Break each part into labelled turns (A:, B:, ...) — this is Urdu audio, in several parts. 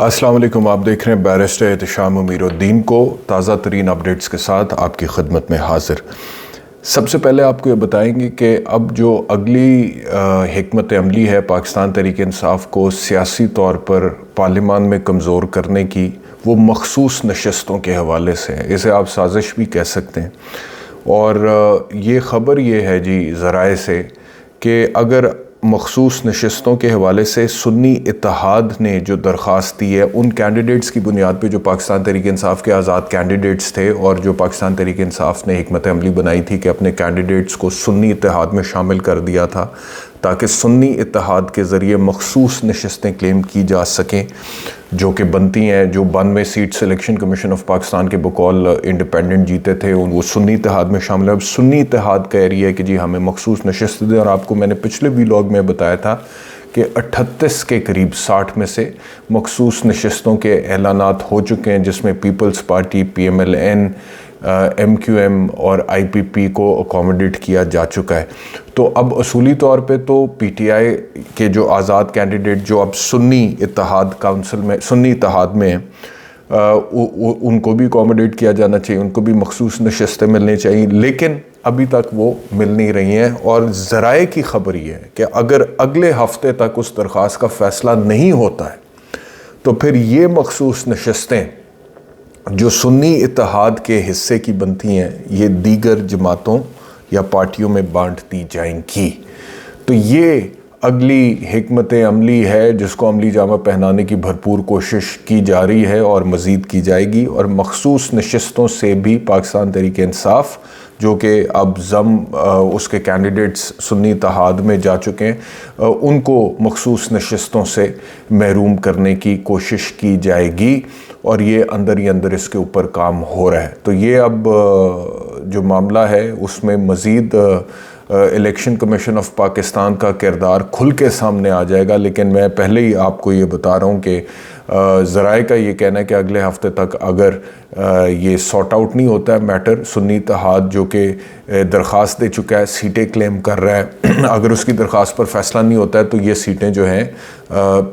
A: السلام علیکم، آپ دیکھ رہے ہیں بیرسٹر احتشام امیر الدین کو تازہ ترین اپڈیٹس کے ساتھ آپ کی خدمت میں حاضر۔ سب سے پہلے آپ کو یہ بتائیں گے کہ اب جو اگلی حکمت عملی ہے پاکستان تحریک انصاف کو سیاسی طور پر پارلیمان میں کمزور کرنے کی، وہ مخصوص نشستوں کے حوالے سے ہے۔ اسے آپ سازش بھی کہہ سکتے ہیں۔ اور یہ خبر یہ ہے جی ذرائع سے کہ اگر مخصوص نشستوں کے حوالے سے سنی اتحاد نے جو درخواست دی ہے ان کینڈیڈیٹس کی بنیاد پہ جو پاکستان تحریک انصاف کے آزاد کینڈیڈیٹس تھے، اور جو پاکستان تحریک انصاف نے حکمت عملی بنائی تھی کہ اپنے کینڈیڈیٹس کو سنی اتحاد میں شامل کر دیا تھا تاکہ سنی اتحاد کے ذریعے مخصوص نشستیں کلیم کی جا سکیں جو کہ بنتی ہیں۔ جو 92 seat election commission of Pakistan کے بقول انڈیپینڈنٹ جیتے تھے وہ سنی اتحاد میں شامل ہے۔ اب سنی اتحاد کہہ رہی ہے کہ جی ہمیں مخصوص نشست دیں، اور آپ کو میں نے پچھلے ویلاگ میں بتایا تھا کہ 38 کے قریب 60 میں سے مخصوص نشستوں کے اعلانات ہو چکے ہیں، جس میں Peoples Party, P M L N, M Q M اور آئی پی پی کو اکوموڈیٹ کیا جا چکا ہے۔ تو اب اصولی طور پہ تو پی ٹی آئی کے جو آزاد کینڈیڈیٹ جو اب سنی اتحاد کونسل میں سنی اتحاد میں ہیں، ان کو بھی اکوموڈیٹ کیا جانا چاہیے، ان کو بھی مخصوص نشستیں ملنی چاہیے، لیکن ابھی تک وہ مل نہیں رہی ہیں۔ اور ذرائع کی خبر یہ ہے کہ اگر اگلے ہفتے تک اس درخواست کا فیصلہ نہیں ہوتا ہے تو پھر یہ مخصوص نشستیں جو سنی اتحاد کے حصے کی بنتی ہیں یہ دیگر جماعتوں یا پارٹیوں میں بانٹ دی جائیں گی۔ تو یہ اگلی حکمت عملی ہے جس کو عملی جامہ پہنانے کی بھرپور کوشش کی جا رہی ہے اور مزید کی جائے گی، اور مخصوص نشستوں سے بھی پاکستان تحریک انصاف جو کہ اب اس کے کینڈیڈیٹس سنی اتحاد میں جا چکے ہیں ان کو مخصوص نشستوں سے محروم کرنے کی کوشش کی جائے گی، اور یہ اندر ہی اندر اس کے اوپر کام ہو رہا ہے۔ تو یہ اب جو معاملہ ہے اس میں مزید الیکشن کمیشن آف پاکستان کا کردار کھل کے سامنے آ جائے گا، لیکن میں پہلے ہی آپ کو یہ بتا رہا ہوں کہ ذرائع کا یہ کہنا ہے کہ اگلے ہفتے تک اگر یہ سارٹ آؤٹ نہیں ہوتا ہے میٹر، سنی اتحاد جو کہ درخواست دے چکا ہے، سیٹیں کلیم کر رہا ہے، اگر اس کی درخواست پر فیصلہ نہیں ہوتا ہے تو یہ سیٹیں جو ہیں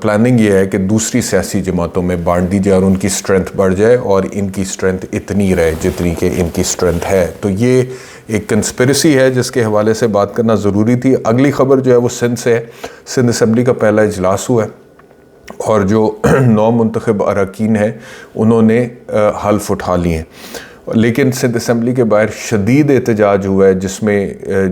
A: پلاننگ یہ ہے کہ دوسری سیاسی جماعتوں میں بانٹ دی جائے اور ان کی سٹرینتھ بڑھ جائے اور ان کی سٹرینتھ اتنی رہے جتنی کہ ان کی سٹرینتھ ہے۔ تو یہ ایک کنسپریسی ہے جس کے حوالے سے بات کرنا ضروری تھی۔ اگلی خبر جو ہے وہ سندھ سے ہے۔ سندھ اسمبلی کا پہلا اجلاس ہوا ہے اور جو 9 منتخب اراکین ہیں انہوں نے حلف اٹھا لیے ہیں، لیکن سندھ اسمبلی کے باہر شدید احتجاج ہوا ہے جس میں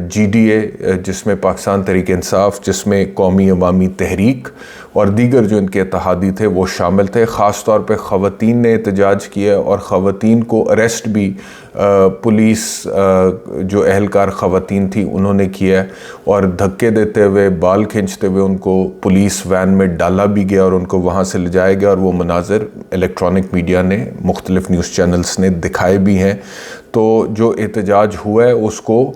A: جی ڈی اے، جس میں پاکستان تحریک انصاف، جس میں قومی عوامی تحریک اور دیگر جو ان کے اتحادی تھے وہ شامل تھے۔ خاص طور پہ خواتین نے احتجاج کیا اور خواتین کو اریسٹ بھی پولیس جو اہلکار خواتین تھی انہوں نے کیا اور دھکے دیتے ہوئے، بال کھینچتے ہوئے ان کو پولیس وین میں ڈالا بھی گیا اور ان کو وہاں سے لے جایا گیا، اور وہ مناظر الیکٹرانک میڈیا نے، مختلف نیوز چینلز نے دکھائے بھی ہیں۔ تو جو احتجاج ہوا ہے اس کو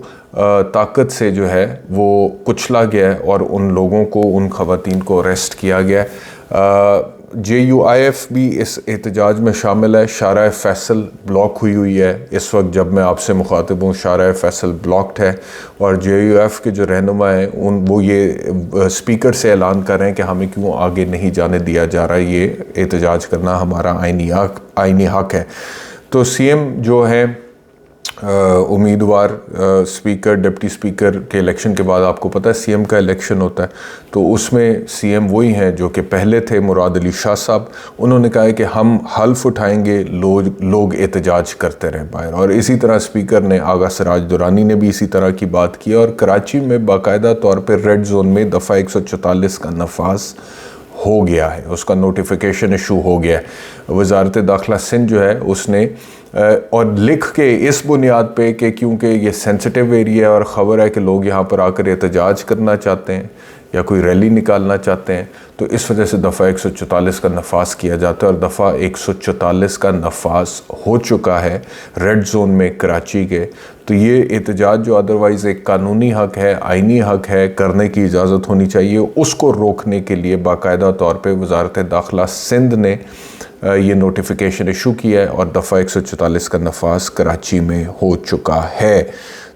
A: طاقت سے جو ہے وہ کچلا گیا ہے اور ان لوگوں کو، ان خواتین کو اریسٹ کیا گیا ہے۔ جے یو آئی ایف بھی اس احتجاج میں شامل ہے۔ شارع فیصل بلاک ہوئی ہے اس وقت جب میں آپ سے مخاطب ہوں، شارع فیصل بلاکڈ ہے، اور جے یو ایف کے جو رہنما ہیں وہ یہ اسپیکر سے اعلان کر رہے ہیں کہ ہمیں کیوں آگے نہیں جانے دیا جا رہا ہے، یہ احتجاج کرنا ہمارا آئینی حق ہے۔ تو سی ایم جو ہیں امیدوار اسپیکر، ڈپٹی اسپیکر کے الیکشن کے بعد آپ کو پتہ ہے سی ایم کا الیکشن ہوتا ہے، تو اس میں سی ایم وہی ہیں جو کہ پہلے تھے، مراد علی شاہ صاحب۔ انہوں نے کہا ہے کہ ہم حلف اٹھائیں گے، لوگ احتجاج کرتے رہیں باہر، اور اسی طرح اسپیکر نے، آغا سراج درانی نے بھی اسی طرح کی بات کی، اور کراچی میں باقاعدہ طور پہ ریڈ زون میں دفعہ 144 کا نفاذ ہو گیا ہے، اس کا نوٹیفیکیشن ایشو ہو گیا ہے۔ وزارت داخلہ سندھ جو ہے اس نے اور لکھ کے اس بنیاد پہ کہ کیونکہ یہ سینسٹیو ایریا ہے اور خبر ہے کہ لوگ یہاں پر آ کر احتجاج کرنا چاہتے ہیں یا کوئی ریلی نکالنا چاہتے ہیں، تو اس وجہ سے دفعہ 144 کا نفاذ کیا جاتا ہے، اور دفعہ 144 کا نفاذ ہو چکا ہے ریڈ زون میں کراچی کے۔ تو یہ احتجاج جو ادروائز ایک قانونی حق ہے، آئینی حق ہے، کرنے کی اجازت ہونی چاہیے، اس کو روکنے کے لیے باقاعدہ طور پہ وزارت داخلہ سندھ نے یہ نوٹیفیکیشن ایشو کیا ہے اور دفعہ 144 کا نفاذ کراچی میں ہو چکا ہے۔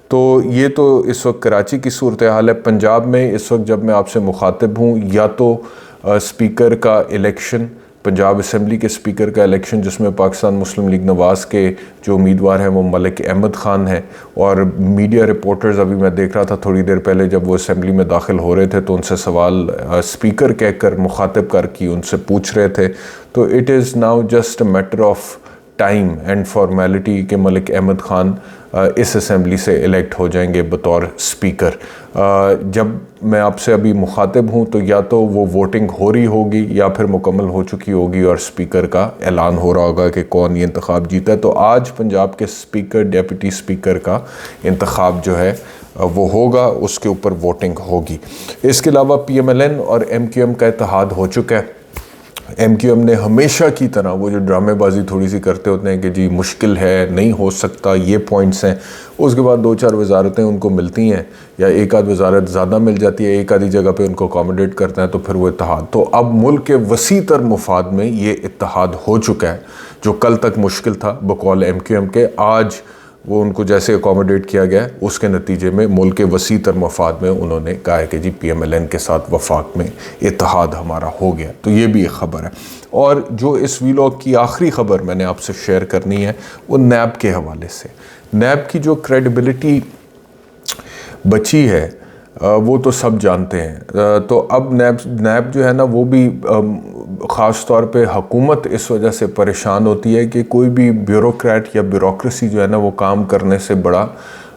A: تو یہ تو اس وقت کراچی کی صورتحال ہے۔ پنجاب میں اس وقت جب میں آپ سے مخاطب ہوں، یا تو اسپیکر کا الیکشن پنجاب اسمبلی کے اسپیکر کا الیکشن جس میں پاکستان مسلم لیگ نواز کے جو امیدوار ہیں وہ ملک احمد خان ہیں، اور میڈیا رپورٹرز ابھی میں دیکھ رہا تھا تھوڑی دیر پہلے جب وہ اسمبلی میں داخل ہو رہے تھے تو ان سے سوال اسپیکر کہہ کر مخاطب کر کے ان سے پوچھ رہے تھے. تو it is now just a matter of time and formality کہ ملک احمد خان اس اسمبلی سے الیکٹ ہو جائیں گے بطور اسپیکر. جب میں آپ سے ابھی مخاطب ہوں تو یا تو وہ ووٹنگ ہو رہی ہوگی یا پھر مکمل ہو چکی ہوگی اور اسپیکر کا اعلان ہو رہا ہوگا کہ کون یہ انتخاب جیتا ہے. تو آج پنجاب کے اسپیکر ڈیپٹی اسپیکر کا انتخاب جو ہے وہ ہوگا، اس کے اوپر ووٹنگ ہوگی. اس کے علاوہ پی ایم ایل این اور ایم کیو ایم کا اتحاد ہو چکا ہے. ایم کیو ایم نے ہمیشہ کی طرح وہ جو ڈرامے بازی تھوڑی سی کرتے ہوتے ہیں کہ جی مشکل ہے، نہیں ہو سکتا، یہ پوائنٹس ہیں، اس کے بعد 2-4 وزارتیں ان کو ملتی ہیں یا ایک آدھ وزارت زیادہ مل جاتی ہے، ایک آدھی جگہ پہ ان کو اکاموڈیٹ کرتا ہے تو پھر وہ اتحاد. تو اب ملک کے وسیع تر مفاد میں یہ اتحاد ہو چکا ہے. جو کل تک مشکل تھا بقول ایم کیو ایم کے، آج وہ ان کو جیسے اکاموڈیٹ کیا گیا ہے اس کے نتیجے میں ملک کے وسیع تر مفاد میں انہوں نے کہا ہے کہ جی پی ایم ایل این کے ساتھ وفاق میں اتحاد ہمارا ہو گیا. تو یہ بھی ایک خبر ہے. اور جو اس ویلاگ کی آخری خبر میں نے آپ سے شیئر کرنی ہے وہ نیب کے حوالے سے. نیب کی جو کریڈیبلٹی بچی ہے وہ تو سب جانتے ہیں. تو اب نیب جو ہے نا وہ بھی خاص طور پہ حکومت اس وجہ سے پریشان ہوتی ہے کہ کوئی بھی بیوروکریٹ یا بیوروکریسی جو ہے نا وہ کام کرنے سے بڑا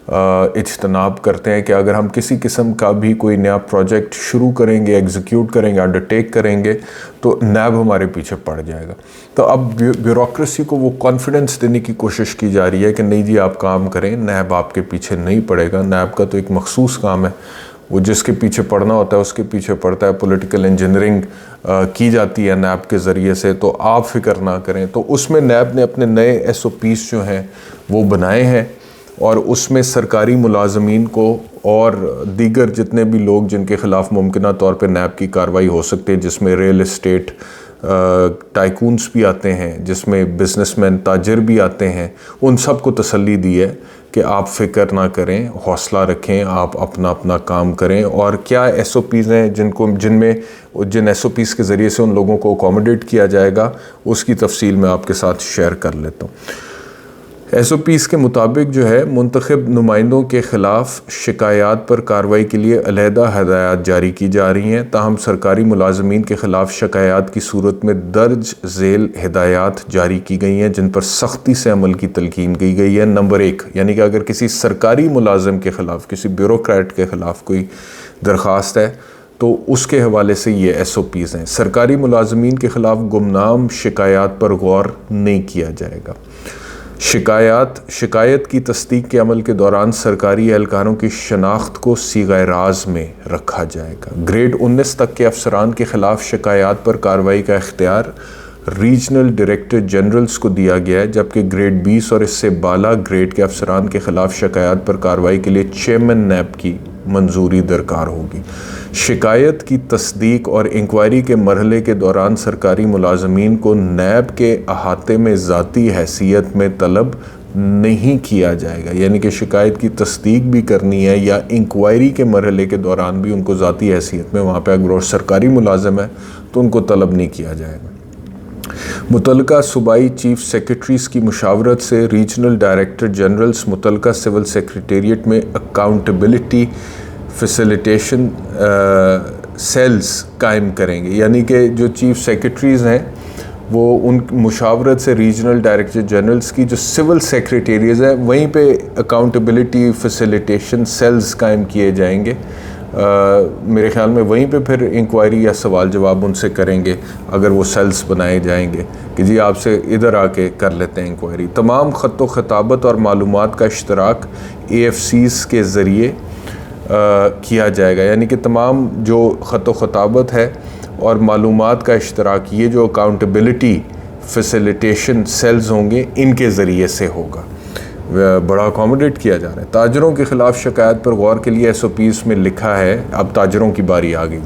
A: اجتناب کرتے ہیں کہ اگر ہم کسی قسم کا بھی کوئی نیا پروجیکٹ شروع کریں گے، ایگزیکیوٹ کریں گے، انڈرٹیک کریں گے تو نیب ہمارے پیچھے پڑ جائے گا. تو اب بیوروکریسی کو وہ کانفیڈنس دینے کی کوشش کی جا رہی ہے کہ نہیں جی آپ کام کریں، نیب آپ کے پیچھے نہیں پڑے گا. نیب کا تو ایک مخصوص کام ہے، وہ جس کے پیچھے پڑنا ہوتا ہے اس کے پیچھے پڑتا ہے. پولیٹیکل انجینئرنگ کی جاتی ہے نیب کے ذریعے سے، تو آپ فکر نہ کریں. تو اس میں نیب نے اپنے نئے ایس او پیز جو ہیں وہ بنائے ہیں، اور اس میں سرکاری ملازمین کو اور دیگر جتنے بھی لوگ جن کے خلاف ممکنہ طور پہ نیب کی کارروائی ہو سکتے ہیں، جس میں ریل اسٹیٹ ٹائکونز بھی آتے ہیں، جس میں بزنس مین تاجر بھی آتے ہیں، ان سب کو تسلی دی ہے کہ آپ فکر نہ کریں، حوصلہ رکھیں، آپ اپنا کام کریں. اور کیا ایس او پیز ہیں جن ایس او پیز کے ذریعے سے ان لوگوں کو اکاموڈیٹ کیا جائے گا، اس کی تفصیل میں آپ کے ساتھ شیئر کر لیتا ہوں. ایس او پیز کے مطابق جو ہے منتخب نمائندوں کے خلاف شکایات پر کارروائی کے لیے علیحدہ ہدایات جاری کی جا رہی ہیں. تاہم سرکاری ملازمین کے خلاف شکایات کی صورت میں درج ذیل ہدایات جاری کی گئی ہیں جن پر سختی سے عمل کی تلقین کی گئی ہے. نمبر 1، یعنی کہ اگر کسی سرکاری ملازم کے خلاف، کسی بیوروکریٹ کے خلاف کوئی درخواست ہے تو اس کے حوالے سے یہ ایس او پیز ہیں. سرکاری ملازمین کے خلاف گمنام شکایات پر غور نہیں کیا جائے گا. شکایت کی تصدیق کے عمل کے دوران سرکاری اہلکاروں کی شناخت کو صیغہ راز میں رکھا جائے گا. گریڈ 19 تک کے افسران کے خلاف شکایات پر کارروائی کا اختیار ریجنل ڈائریکٹر جنرلز کو دیا گیا ہے، جبکہ گریڈ 20 اور اس سے بالا گریڈ کے افسران کے خلاف شکایات پر کارروائی کے لیے چیئرمین نیب کی منظوری درکار ہوگی. شکایت کی تصدیق اور انکوائری کے مرحلے کے دوران سرکاری ملازمین کو نیب کے احاطے میں ذاتی حیثیت میں طلب نہیں کیا جائے گا. یعنی کہ شکایت کی تصدیق بھی کرنی ہے یا انکوائری کے مرحلے کے دوران بھی ان کو ذاتی حیثیت میں وہاں پہ اگر وہ سرکاری ملازم ہے تو ان کو طلب نہیں کیا جائے گا. متعلقہ صوبائی چیف سیکرٹریز کی مشاورت سے ریجنل ڈائریکٹر جنرلز متعلقہ سول سیکریٹریٹ میں اکاؤنٹیبلٹی فیسیلیٹیشن سیلز قائم کریں گے. یعنی کہ جو چیف سیکرٹریز ہیں وہ ان مشاورت سے ریجنل ڈائریکٹر جنرلز کی جو سول سیکریٹریز ہیں وہیں پہ اکاؤنٹیبلٹی فیسیلیٹیشن سیلز قائم کیے جائیں گے. میرے خیال میں وہیں پہ پھر انکوائری یا سوال جواب ان سے کریں گے اگر وہ سیلز بنائے جائیں گے کہ جی آپ سے ادھر آ کے کر لیتے ہیں انکوائری. تمام خط و خطابت اور معلومات کا اشتراک اے ایف سیز کے ذریعے کیا جائے گا. یعنی کہ تمام جو خط و خطابت ہے اور معلومات کا اشتراک، یہ جو اکاؤنٹیبلٹی فیسیلیٹیشن سیلز ہوں گے ان کے ذریعے سے ہوگا. بڑا اکاموڈیٹ کیا جا رہا ہے. تاجروں کے خلاف شکایت پر غور کے لیے ایس او پیز میں لکھا ہے، اب تاجروں کی باری آ گئی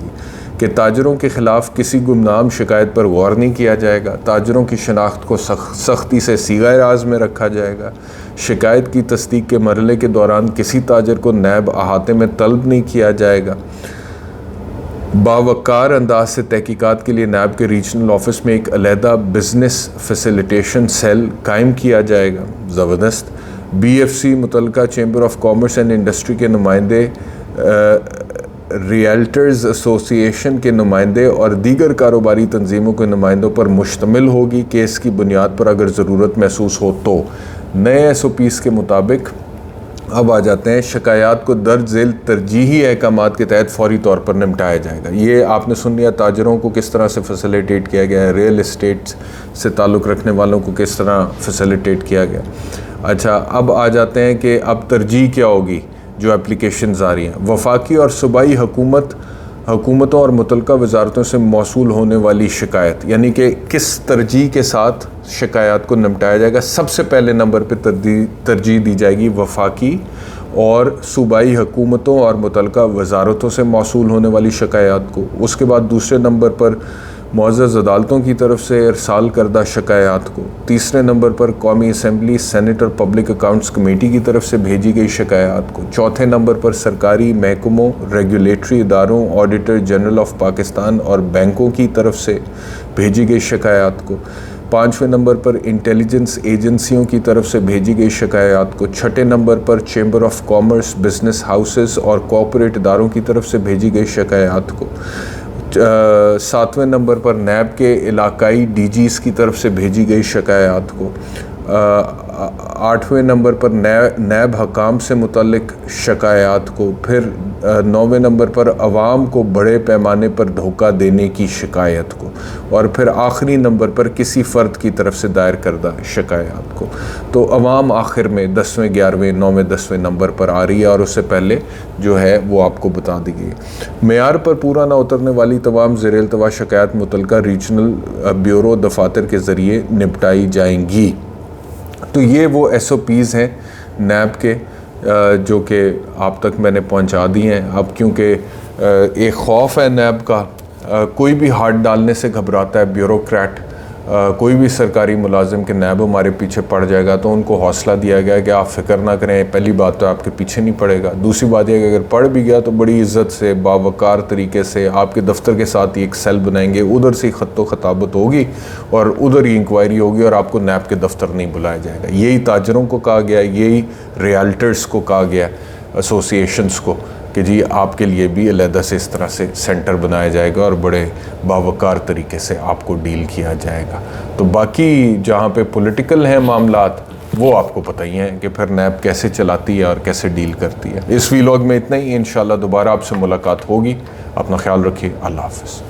A: کہ تاجروں کے خلاف کسی گمنام شکایت پر غور نہیں کیا جائے گا. تاجروں کی شناخت کو سختی سے صیغہ راز میں رکھا جائے گا. شکایت کی تصدیق کے مرحلے کے دوران کسی تاجر کو نیب احاطے میں طلب نہیں کیا جائے گا. باوقار انداز سے تحقیقات کے لیے نیب کے ریجنل آفس میں ایک علیحدہ بزنس فیسیلیٹیشن سیل قائم کیا جائے گا. زبردست. بی ایف سی متعلقہ chamber of commerce and industry کے نمائندے، ریئلٹرز ایسوسی ایشن کے نمائندے اور دیگر کاروباری تنظیموں کے نمائندوں پر مشتمل ہوگی. کیس کی بنیاد پر اگر ضرورت محسوس ہو تو نئے ایس او پیز کے مطابق اب آ جاتے ہیں شکایات کو درج ذیل ترجیحی احکامات کے تحت فوری طور پر نمٹایا جائے گا. یہ آپ نے سن لیا تاجروں کو کس طرح سے فیسیلیٹیٹ کیا گیا ہے، ریئل اسٹیٹ سے تعلق رکھنے والوں کو کس طرح فیسیلیٹیٹ کیا گیا. اچھا اب آ جاتے ہیں کہ اب ترجیح کیا ہوگی جو اپلیکیشنز آ رہی ہیں. وفاقی اور صوبائی حکومتوں اور متعلقہ وزارتوں سے موصول ہونے والی شکایت، یعنی کہ کس ترجیح کے ساتھ شکایات کو نمٹایا جائے گا. سب سے پہلے نمبر پہ ترجیح دی جائے گی وفاقی اور صوبائی حکومتوں اور متعلقہ وزارتوں سے موصول ہونے والی شکایات کو. اس کے بعد دوسرے نمبر پر معزز عدالتوں کی طرف سے ارسال کردہ شکایات کو. تیسرے نمبر پر قومی اسمبلی، سینٹ اور پبلک اکاؤنٹس کمیٹی کی طرف سے بھیجی گئی شکایات کو. چوتھے نمبر پر سرکاری محکموں، ریگولیٹری اداروں، آڈیٹر جنرل آف پاکستان اور بینکوں کی طرف سے بھیجی گئی شکایات کو. پانچویں نمبر پر انٹیلیجنس ایجنسیوں کی طرف سے بھیجی گئی شکایات کو. چھٹے number per chamber of commerce, business houses اور کوآپریٹ اداروں کی طرف سے بھیجی گئی شکایات کو. ساتویں نمبر پر نیب کے علاقائی ڈی جیز کی طرف سے بھیجی گئی شکایات کو. آٹھویں نمبر پر نیب حکام سے متعلق شکایات کو. پھر نویں نمبر پر عوام کو بڑے پیمانے پر دھوکہ دینے کی شکایت کو. اور پھر آخری نمبر پر کسی فرد کی طرف سے دائر کردہ شکایات کو. تو عوام آخر میں 10ویں 11ویں 9ویں 10ویں نمبر پر آ رہی ہے اور اس سے پہلے جو ہے وہ آپ کو بتا دی گئی. معیار پر پورا نہ اترنے والی تمام زیر التوا شکایات متعلقہ ریجنل بیورو دفاتر کے ذریعے نپٹائی جائیں گی. تو یہ وہ ایس او پیز ہیں نیب کے جو کہ آپ تک میں نے پہنچا دی ہیں. اب کیونکہ ایک خوف ہے نیب کا، کوئی بھی ہاتھ ڈالنے سے گھبراتا ہے بیوروکریٹ، کوئی بھی سرکاری ملازم کہ نیب ہمارے پیچھے پڑ جائے گا، تو ان کو حوصلہ دیا گیا کہ آپ فکر نہ کریں. پہلی بات تو آپ کے پیچھے نہیں پڑے گا. دوسری بات یہ کہ اگر پڑ بھی گیا تو بڑی عزت سے باوقار طریقے سے آپ کے دفتر کے ساتھ ہی ایک سیل بنائیں گے، ادھر سے خط و خطابت ہوگی اور ادھر ہی انکوائری ہوگی اور آپ کو نیب کے دفتر نہیں بلایا جائے گا. یہی تاجروں کو کہا گیا، یہی ریئلٹرز کو کہا گیا، ایسوسی ایشنز کو، کہ جی آپ کے لیے بھی علیحدہ سے اس طرح سے سینٹر بنایا جائے گا اور بڑے باوقار طریقے سے آپ کو ڈیل کیا جائے گا. تو باقی جہاں پہ پولیٹیکل ہیں معاملات وہ آپ کو پتہ ہی ہیں کہ پھر نیب کیسے چلاتی ہے اور کیسے ڈیل کرتی ہے. اس ویلاگ میں اتنا ہی. انشاءاللہ دوبارہ آپ سے ملاقات ہوگی. اپنا خیال رکھیے. اللہ حافظ.